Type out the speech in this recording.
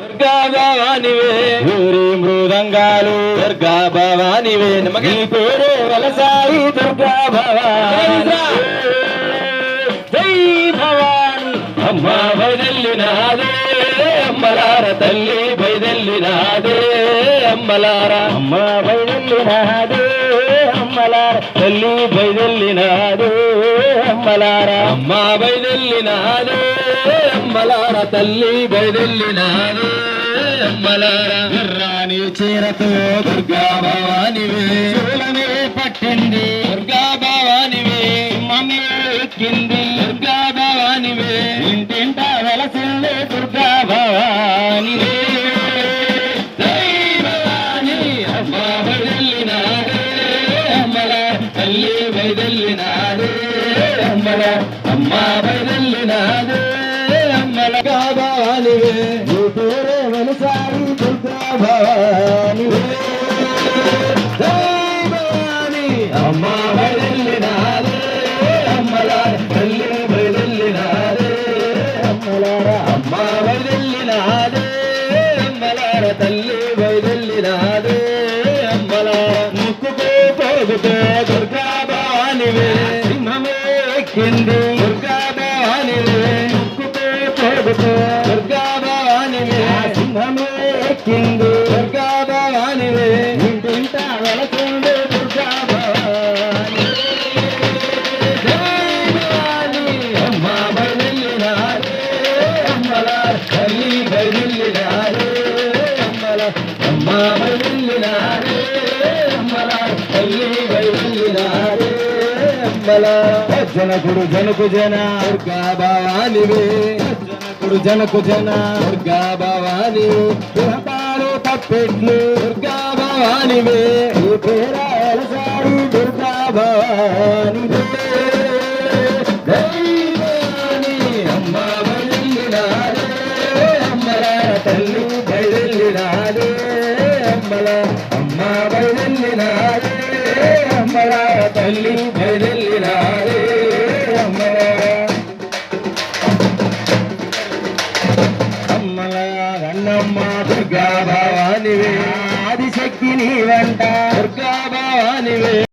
దుర్గా భవానివే ఊరి మృదంగాలు దుర్గా భవానివే నీ పేరే వలసాయి దుర్గా భవాని జై భవాని అమ్మ బయదెల్లినాదే అమ్మలార తల్లి బయదెల్లినాదే అమ్మలారా అమ్మ బయదెల్లినాదే అమ్మలార తల్లి బయదెల్లినాదే అమ్మలారా అమ్మ బయదెల్లినాదే అమ్మలార తల్లి బయదెల్లినాదే అమ్మలార రాణి చీరతో దుర్గా భవానివే చూలనే పట్టింది దుర్గా భవానివే మమ్మీ ఎక్కింది దుర్గా భవానివే ఇంటింట వెలసింది దుర్గా భవానివే జై భవాని అమ్మ బయదెల్లినాదే అమ్మలార తల్లి బయదెల్లినాదే అమ్మలార అమ్మ బయదెల్లినాదే అమ్మలగా భవానివే నీ పేరే వలసాయి దుర్గా భవానివే జై భవాని అమ్మ బయదెల్లినాదే అమ్మలార తల్లి బయదెల్లినాదే అమ్మలార అమ్మ బయదెల్లినాదే అమ్మలార తల్లి బయదెల్లినాదే అమ్మలార ముక్కుతో పోగుతో దుర్గా భవానివే సింహమే ఎక్కింది దుర్గా భవానివే దుర్గా భవానివే సింహమే ఎక్కింది దుర్గా భవానివే ఇంటింట వెలసింది దుర్గా భవాని జై భవాని అమ్మ బయదెల్లినాదే అమ్మలార తల్లి బయదెల్లినాదే అమ్మలార అమ్మ బయదెల్లినాదే అమ్మలార తల్లి బయదెల్లినాదే అమ్మలార జనకుడు జనకు జన దుర్గా భవానివే జనకు జన దుర్గా భవాని గృహపాలు తప్పెట్లు దుర్గా భవానివే ఈ పేరా ఎలసాడు దుర్గా భవాని జై భవాని అమ్మ బయదెల్లినాదే అమ్మలార తల్లి బయదెల్లినాదే అమ్మలార అమ్మ బయదెల్లినాదే అమ్మలార తల్లి బయదెల్లినాదే అన్నమ్మ దుర్గా భవానివే ఆదిశక్తి నీ వెంట దుర్గా భవానివే